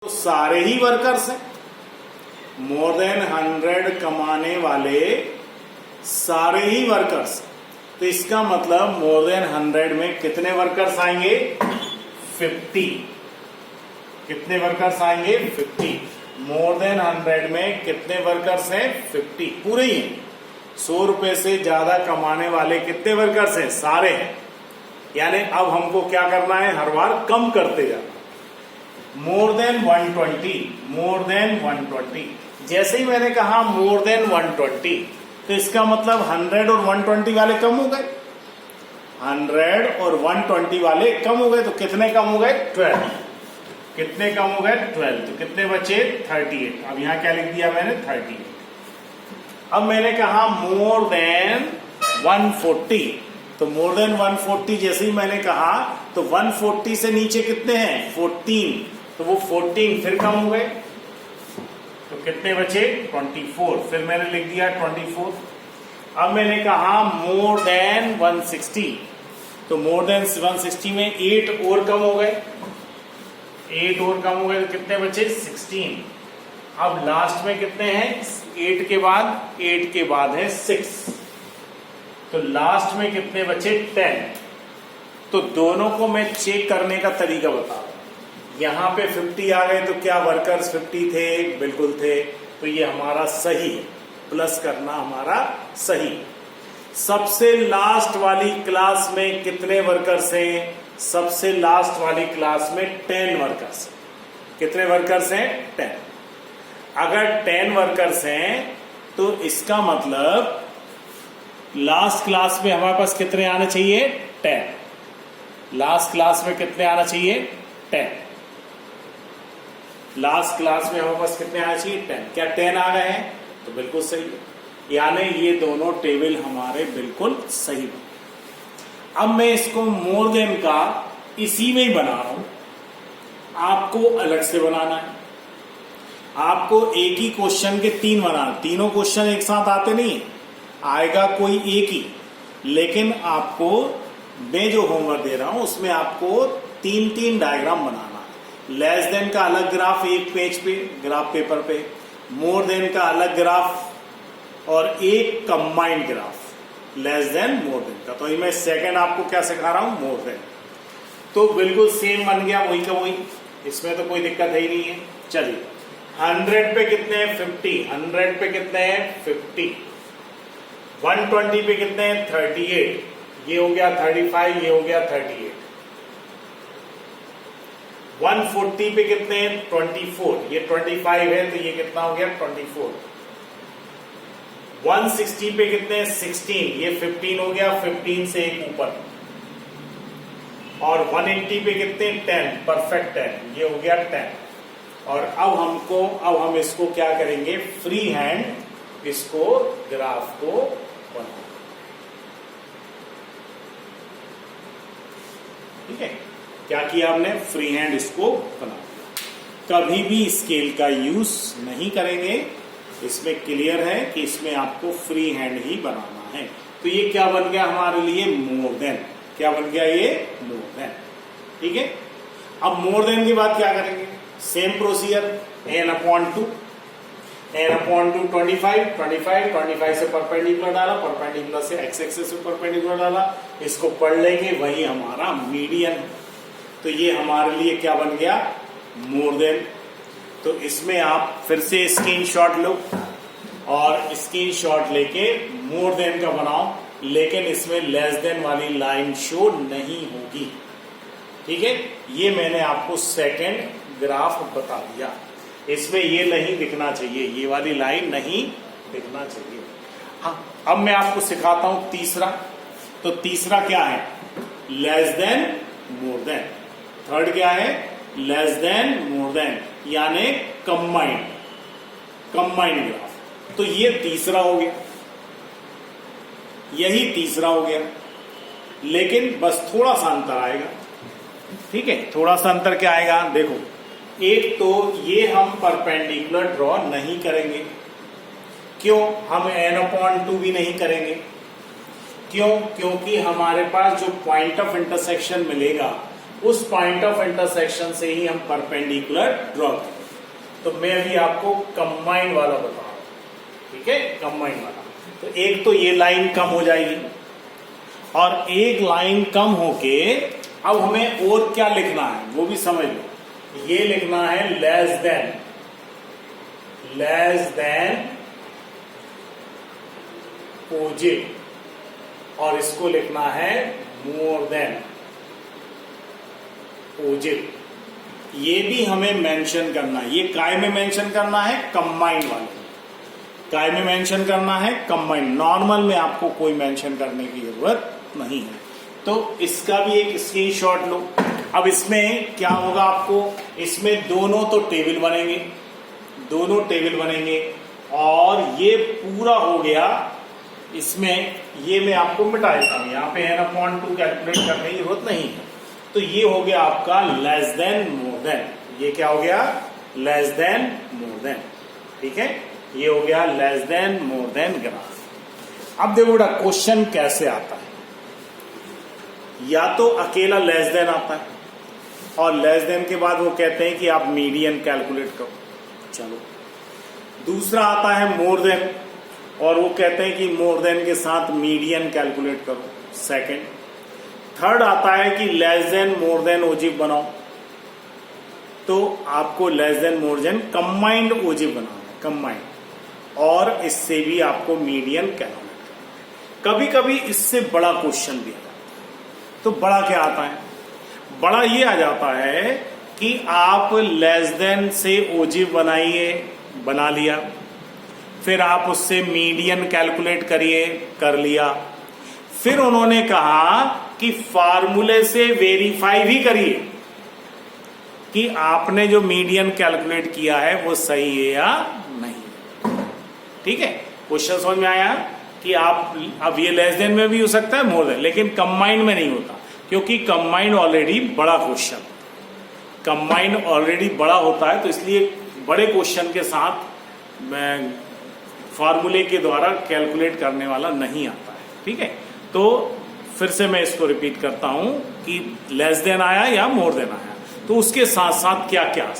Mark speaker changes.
Speaker 1: तो सारे ही वर्कर्स हैं। मोर देन 100 कमाने वाले सारे ही वर्कर्स। तो इसका मतलब मोर देन 100 में कितने वर्कर्स आएंगे? 50। कितने वर्कर्स आएंगे? 50। मोर देन 100 में कितने वर्कर्स हैं? 50 पूरे ही हैं। 100 रुपए से ज्यादा कमाने वाले कितने वर्कर्स हैं? सारे हैं। यानी अब हमको क्या करना है? हर बार कम करते जाना। More than 120, more than 120। जैसे ही मैंने कहा मोर देन 120 तो इसका मतलब 100 और 120 वाले कम हो गए। 100 और 120 वाले कम हो गए। तो कितने कम हो गए? 12। कितने कम हो गए? 12। तो कितने बचे? 38। अब यहां क्या लिख दिया मैंने? 38। अब मैंने कहा मोर देन 140। तो मोर देन 140 जैसे ही मैंने कहा तो 140 से नीचे कितने हैं? 14। तो वो 14 फिर कम हो गए। तो कितने बचे? 24। फिर मैंने लिख दिया 24। अब मैंने कहा मोर देन 160। तो मोर देन 160 में 8 और कम हो गए। 8 और कम हो गए तो कितने बचे? 16। अब लास्ट में कितने हैं? 8 के बाद है 6। तो लास्ट में कितने बचे? 10। तो दोनों को मैं चेक करने का तरीका बता रहा हूं। यहां पे 50 आ गए तो क्या वर्कर्स 50 थे? बिल्कुल थे। तो ये हमारा सही है। प्लस करना हमारा सही है। सबसे लास्ट वाली क्लास में कितने वर्कर्स हैं? सबसे लास्ट वाली क्लास में 10 वर्कर्स हैं। कितने वर्कर्स हैं? 10। अगर 10 वर्कर्स हैं तो इसका मतलब लास्ट क्लास में हमारे पास कितने आने चाहिए? 10। लास्ट क्लास में कितने आना चाहिए? 10। लास्ट क्लास में हमारे पास कितने आने चाहिए? 10। क्या 10 आ गए हैं? तो बिल्कुल सही है। यानी ये दोनों टेबल हमारे बिल्कुल सही है। अब मैं इसको मोर देन का इसी में ही बना रहा हूं। आपको अलग से बनाना है। आपको एक ही क्वेश्चन के 3 बनाना। तीनों क्वेश्चन एक साथ आते नहीं है, आएगा कोई एक ही। लेकिन आपको मैं जो होमवर्क दे रहा हूं उसमें आपको 3-3 डायग्राम बनाना है। लेस देन का अलग ग्राफ एक पेज पे, ग्राफ पेपर पे। मोर देन का अलग ग्राफ और एक combined graph. Less than, more then का। तो मैं सेकंड आपको क्या सिखा रहा हूं? More than. तो बिल्कुल सेम बन गया, वही का वही। इसमें तो कोई दिक्कत है ही नहीं है। चलिए 100 पे कितने हैं? 50। 100 पे कितने हैं? 50। 120 पे कितने हैं? 38। ये हो गया 35, ये हो गया 38। 140 पे कितने हैं? 24। ये 25 है तो ये कितना हो गया? 24। 160 पे कितने हैं? 16। ये 15 हो गया, 15 से एक ऊपर। और 180 पे कितने? 10। परफेक्ट 10। ये हो गया 10। और अब हम इसको क्या करेंगे? फ्री हैंड इसको ग्राफ को बना। ठीक है, क्या किया हमने? फ्री हैंड इसको बना दिया। कभी भी स्केल का यूज नहीं करेंगे। इसमें क्लियर है कि इसमें आपको फ्री हैंड ही बनाना है। तो ये क्या बन गया हमारे लिए? More than. क्या बन गया ये? More than. ठीक है। अब मोर देन के बाद क्या करेंगे? Same procedure. n/2 n/2 25 से परपेंडिकुलर डाला, परपेंडिकुलर से x एक्सिस से परपेंडिकुलर डाला। इसको पढ़ लेंगे, वही हमारा मीडियन। तो ये हमारे लिए क्या बन गया? More than. तो इसमें आप फिर से स्क्रीनशॉट लो और स्क्रीनशॉट लेके मोर देन का बनाओ। लेकिन इसमें लेस देन वाली लाइन शो नहीं होगी। ठीक है, ये मैंने आपको सेकंड ग्राफ बता दिया। इसमें ये नहीं दिखना चाहिए, ये वाली लाइन नहीं दिखना चाहिए। हाँ, अब मैं आपको सिखाता हूं तीसरा। तो तीसरा क्या है? Less than, more then. Third क्या है? लेस देन, मोर देन, यानी कंबाइंड ग्राफ। तो ये तीसरा हो गया, यही तीसरा हो गया। लेकिन बस थोड़ा सा अंतर आएगा। ठीक है, थोड़ा सा अंतर क्या आएगा? देखो, एक तो ये हम परपेंडिकुलर ड्रॉ नहीं करेंगे। क्यों? हम n/2 भी नहीं करेंगे। क्यों? क्योंकि हमारे पास जो पॉइंट ऑफ इंटरसेक्शन मिलेगा उस पॉइंट ऑफ इंटरसेक्शन से ही हम परपेंडिकुलर ड्रॉ करेंगे। तो मैं अभी आपको कंबाइंड वाला बता रहा हूं, ठीक है, कंबाइंड वाला। तो एक तो ये लाइन कम हो जाएगी और एक लाइन कम होके अब हमें और क्या लिखना है वो भी समझ लो। ये लिखना है लेस देन ओजिव और इसको लिखना है मोर देन ओजिव। ये भी हमें मेंशन करना है। ये काय में मेंशन करना है, कंबाइंड वाले काय में मेंशन करना है, कंबाइंड। नॉर्मल में आपको कोई मेंशन करने की जरूरत नहीं है। तो इसका भी एक स्क्रीनशॉट लो। अब इसमें क्या होगा आपको, इसमें दोनों तो टेबल बनेंगे, दोनों टेबल बनेंगे और ये पूरा हो गया। इसमें ये मैं आपको मिटा देता हूं, यहां पे है ना पॉइंट टू कैलकुलेट करने की जरूरत नहीं है। तो ये हो गया आपका लेस देन मोर देन। ये क्या हो गया, लेस देन मोर देन, ठीक है, ये हो गया less than more then graph. अब देखो बेटा क्वेश्चन कैसे आता है, या तो अकेला लेस देन आता है और लेस देन के बाद वो कहते हैं कि आप मीडियन कैलकुलेट करो, चलो। दूसरा आता है मोर देन और वो कहते हैं कि मोर देन के साथ मीडियन कैलकुलेट करो, सेकंड। थर्ड आता है कि less than more than ogive बनाओ, तो आपको less than more than combined ogive बनाना है, कंबाइंड, और इससे भी आपको मीडियन कैलकुलेट करना। कभी कभी इससे बड़ा क्वेश्चन भी आता है। तो बड़ा क्या आता है, बड़ा ये आ जाता है कि आप लेस देन से ओजिव बनाइए, बना लिया, फिर आप उससे मीडियन कैलकुलेट करिए, कर लिया, फिर उन्होंने कहा कि फार्मूले से वेरीफाई भी करिए कि आपने जो मीडियन कैलकुलेट किया है वो सही है या नहीं। ठीक है, क्वेश्चन समझ में आया कि आप अब ये लेस देन में भी हो सकता है, मोर देन, लेकिन कंबाइंड में नहीं होता, क्योंकि कंबाइंड ऑलरेडी बड़ा क्वेश्चन, कंबाइंड ऑलरेडी बड़ा होता है, तो इसलिए बड़े क्वेश्चन के साथ फार्मूले के द्वारा कैलकुलेट करने वाला नहीं आता है। ठीक है, तो फिर से मैं इसको रिपीट करता हूं कि लेस देन आया या मोर देन आया, तो उसके साथ साथ क्या क्या